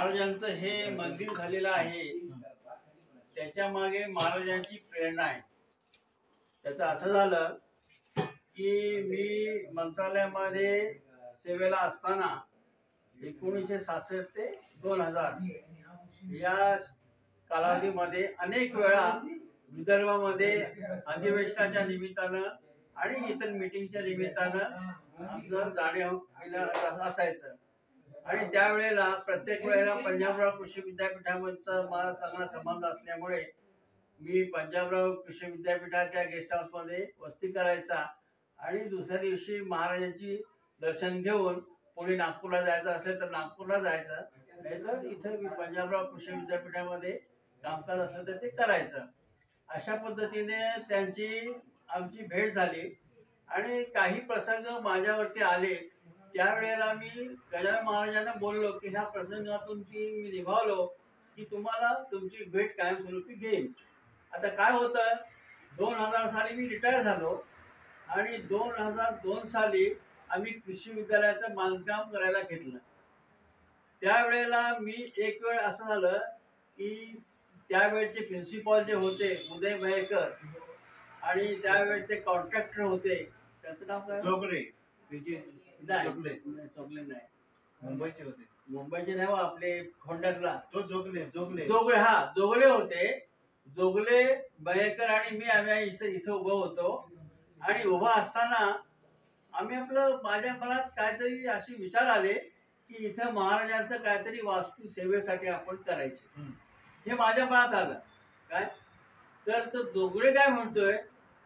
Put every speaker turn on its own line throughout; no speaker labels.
महाराजांचं हे मंदिर झालेलं आहे त्याच्या मागे महाराजांची प्रेरणा आहे। त्याचं असं झालं की मी मंत्रालयामध्ये सेवेला असताना 1966 ते 2000 या कालावधीमध्ये अनेक वेळा विदर्भामध्ये अधिवेशनाच्या निमित्तानं आणि इतर मीटिंगच्या निमित्तानं आमचं जाणं असायचं। आणि त्यावेळेला प्रत्येक वेळेला पंजाबराव कृषी विद्यापीठाचा मला चांगला संबंध असल्यामुळे मी पंजाबराव कृषी विद्यापीठाच्या गेस्ट हाऊसमध्ये वस्ती करायचा आणि दुसऱ्या दिवशी महाराजांची दर्शन घेऊन पुढे नागपूरला जायचं असलं तर नागपूरला जायचं, नाहीतर इथं मी पंजाबराव कृषी विद्यापीठामध्ये कामकाज असलं तर ते करायचं। अशा पद्धतीने त्यांची आमची भेट झाली आणि काही प्रसंग माझ्यावरती आले। त्यावेळेला मी गजानन महाराजांना बोललो की ह्या प्रसंगातून की मी निभावलो की तुम्हाला तुमची भेट कायमस्वरूपी घेईन। आता काय होतं, 2000 साली मी रिटायर झालो आणि 2002 साली आम्ही कृषी विद्यालयाचं बांधकाम करायला घेतलं। त्यावेळेला मी एक वेळ असं झालं की त्यावेळचे प्रिन्सिपॉल जे होते उदय मयेकर आणि त्यावेळचे कॉन्ट्रॅक्टर होते, त्याचं नाव काय?
जोगले
नाही,
मुंबईचे होते।
मुंबईचे नाही, आपले खोंडरला
जोगले
हा जोगले होते। जोगले मयेकर आणि मी आम्ही इथं उभं होतो आणि उभा असताना आम्ही माझ्या मनात काहीतरी असे विचार आले की इथं महाराजांचं काहीतरी वास्तू सेवेसाठी आपण करायचे, हे माझ्या मनात आलं। काय तर तो जोगळे काय म्हणतोय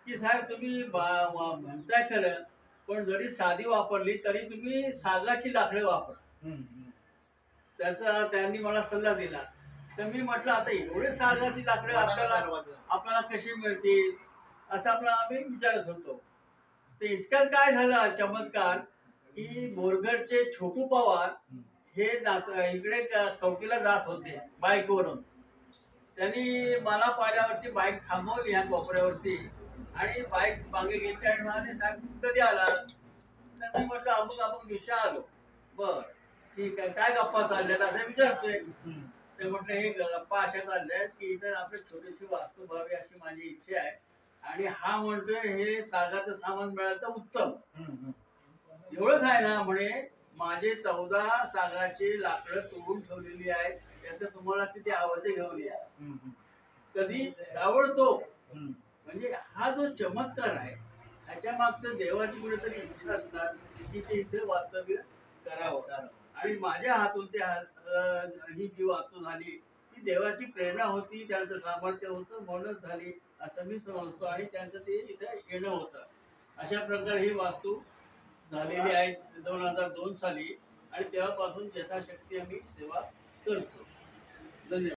की साहेब तुम्ही म्हणताय खरं, पण जरी साधी वापरली तरी तुम्ही सागाची लाकडं वापरा। त्यांनी मला सल्ला दिला। तर मी म्हटलं आता एवढे सागाची लाकडं आपल्याला कशी मिळतील असं आम्ही विचारत होतो। तर इतक्यात काय झालं चमत्कार की बोरगडचे छोटू पवार हे इकडे कवटीला जात होते बाईकवरून। त्यांनी मला पाहिल्यावरती बाईक थांबवली ह्या कोपऱ्यावरती आणि बाईक मागे घेतली आणि म्हणाले साहेब कधी आला? तर मी म्हटलं अमुक दिवशी आलो। बर ठीक आहे, काय गप्पा चालल्यात असं विचारतोय। ते म्हटलं हे गप्पा अशा चालल्यात की इथं आपली छोटीशी वास्तू व्हावी अशी माझी इच्छा आहे आणि हा म्हणतोय हे सागाचं सामान मिळालं तर उत्तम। एवढंच आहे ना म्हणे, माझे 14 सागाची लाकडं तोडून ठेवलेली आहेत, त्याचं तुम्हाला किती आवडते घेऊन या। कधी ताबडतोब। म्हणजे हा जो चमत्कार आहे ह्याच्या मागचं देवाची कुठेतरी इच्छा असणार की ते इथे वास्तव्य करावं आणि माझ्या हातून ही जी वास्तू झाली ती देवाची प्रेरणा होती, त्यांचं सामर्थ्य होतं म्हणूनच झाली असं मी समजतो आणि त्यांचं ते इथं येणं होतं। अशा प्रकारे ही वास्तू झालेली आहे 2002 साली आणि तेव्हापासून यथाशक्ती आम्ही सेवा करतो। धन्यवाद।